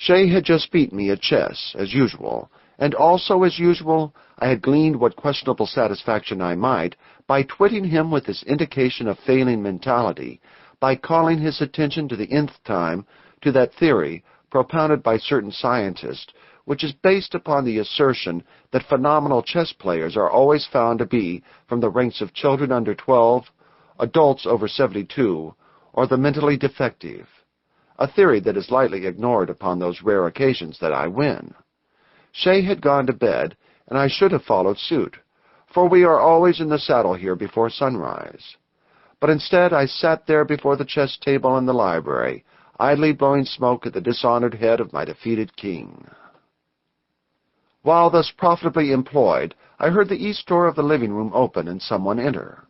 Shay had just beat me at chess, as usual, and also as usual I had gleaned what questionable satisfaction I might by twitting him with this indication of failing mentality, by calling his attention to the nth time to that theory propounded by certain scientists, which is based upon the assertion that phenomenal chess players are always found to be from the ranks of children under 12, adults over 72, or the mentally defective, a theory that is lightly ignored upon those rare occasions that I win. Shay had gone to bed, and I should have followed suit, for we are always in the saddle here before sunrise. But instead I sat there before the chess table in the library, idly blowing smoke at the dishonored head of my defeated king. While thus profitably employed, I heard the east door of the living room open and someone enter.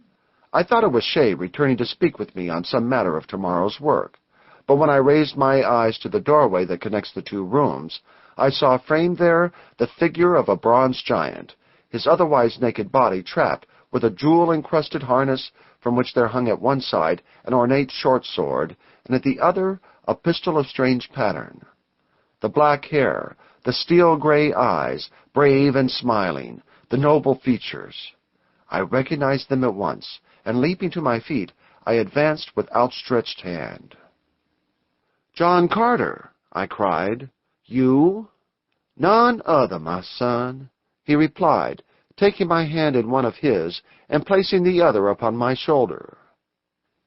I thought it was Shay returning to speak with me on some matter of tomorrow's work, but when I raised my eyes to the doorway that connects the two rooms, I saw framed there the figure of a bronze giant, his otherwise naked body trapped with a jewel-encrusted harness from which there hung at one side an ornate short sword, and at the other a pistol of strange pattern. The black hair, the steel-gray eyes, brave and smiling, the noble features. I recognized them at once, and leaping to my feet, I advanced with outstretched hand. "John Carter," I cried. "You?" "None other, my son," he replied, taking my hand in one of his and placing the other upon my shoulder.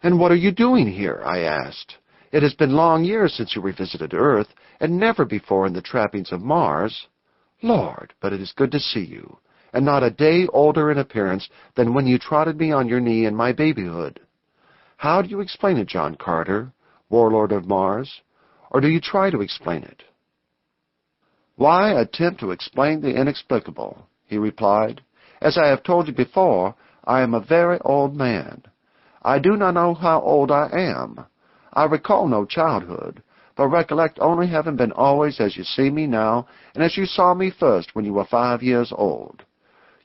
"And what are you doing here?" I asked. "It has been long years since you revisited Earth, and never before in the trappings of Mars. Lord, but it is good to see you, and not a day older in appearance than when you trotted me on your knee in my babyhood. How do you explain it, John Carter, warlord of Mars, or do you try to explain it?" "Why attempt to explain the inexplicable?" he replied. "As I have told you before, I am a very old man. I do not know how old I am. I recall no childhood, but recollect only having been always as you see me now, and as you saw me first when you were 5 years old.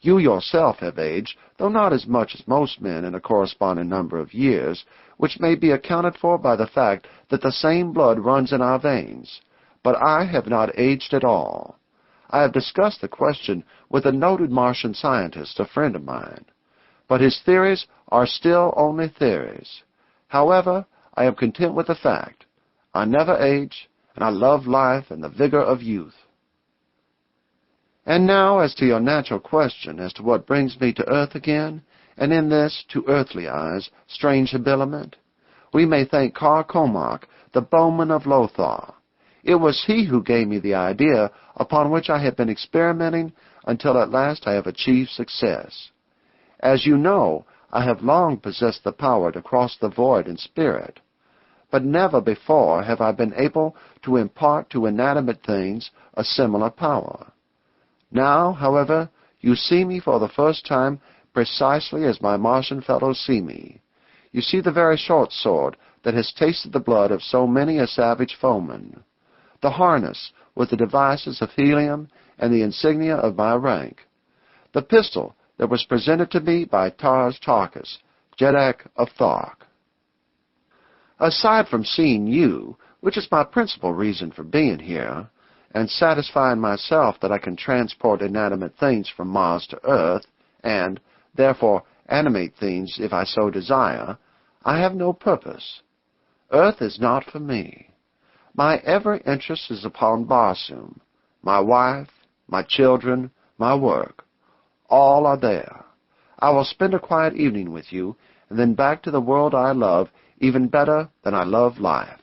You yourself have aged, though not as much as most men in a corresponding number of years, which may be accounted for by the fact that the same blood runs in our veins. But I have not aged at all. I have discussed the question with a noted Martian scientist, a friend of mine. But his theories are still only theories. However, I am content with the fact. I never age, and I love life and the vigor of youth. And now as to your natural question as to what brings me to earth again, and in this, to earthly eyes, strange habiliment, we may thank Car Comarc, the bowman of Lothar. It was he who gave me the idea upon which I have been experimenting until at last I have achieved success. As you know, I have long possessed the power to cross the void in spirit, but never before have I been able to impart to inanimate things a similar power. Now, however, you see me for the first time precisely as my Martian fellows see me. You see the very short sword that has tasted the blood of so many a savage foeman, the harness with the devices of helium and the insignia of my rank, the pistol that was presented to me by Tars Tarkas, Jeddak of Thark. Aside from seeing you, which is my principal reason for being here, and satisfying myself that I can transport inanimate things from Mars to Earth, and, therefore, animate things if I so desire, I have no purpose. Earth is not for me. My every interest is upon Barsoom, my wife, my children, my work. All are there. I will spend a quiet evening with you, and then back to the world I love even better than I love life."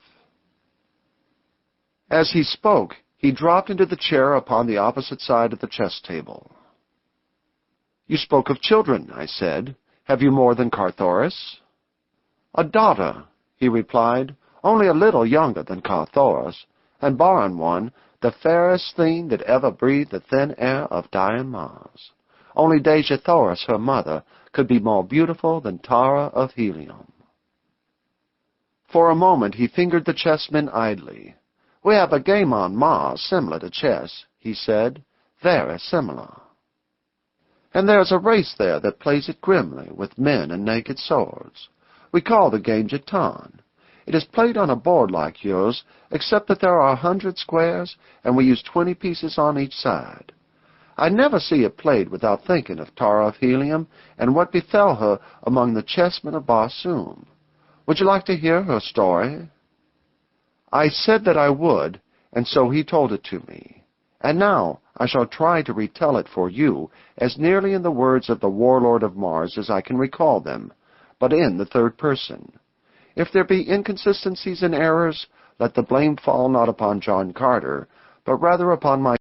As he spoke, he dropped into the chair upon the opposite side of the chess table. "You spoke of children," I said. "Have you more than Carthoris?" "A daughter," he replied, "only a little younger than Carthoris, and barring one, the fairest thing that ever breathed the thin air of dying Mars. Only Dejah Thoris, her mother, could be more beautiful than Tara of Helium." For a moment he fingered the chessmen idly. "We have a game on Mars similar to chess," he said, "very similar. And there's a race there that plays it grimly, with men and naked swords. We call the game Jetan. It is played on a board like yours, except that there are 100 squares, and we use 20 pieces on each side. I never see it played without thinking of Tara of Helium and what befell her among the chessmen of Barsoom. Would you like to hear her story?" I said that I would, and so he told it to me. And now I shall try to retell it for you as nearly in the words of the warlord of Mars as I can recall them, but in the third person. If there be inconsistencies and errors, let the blame fall not upon John Carter, but rather upon my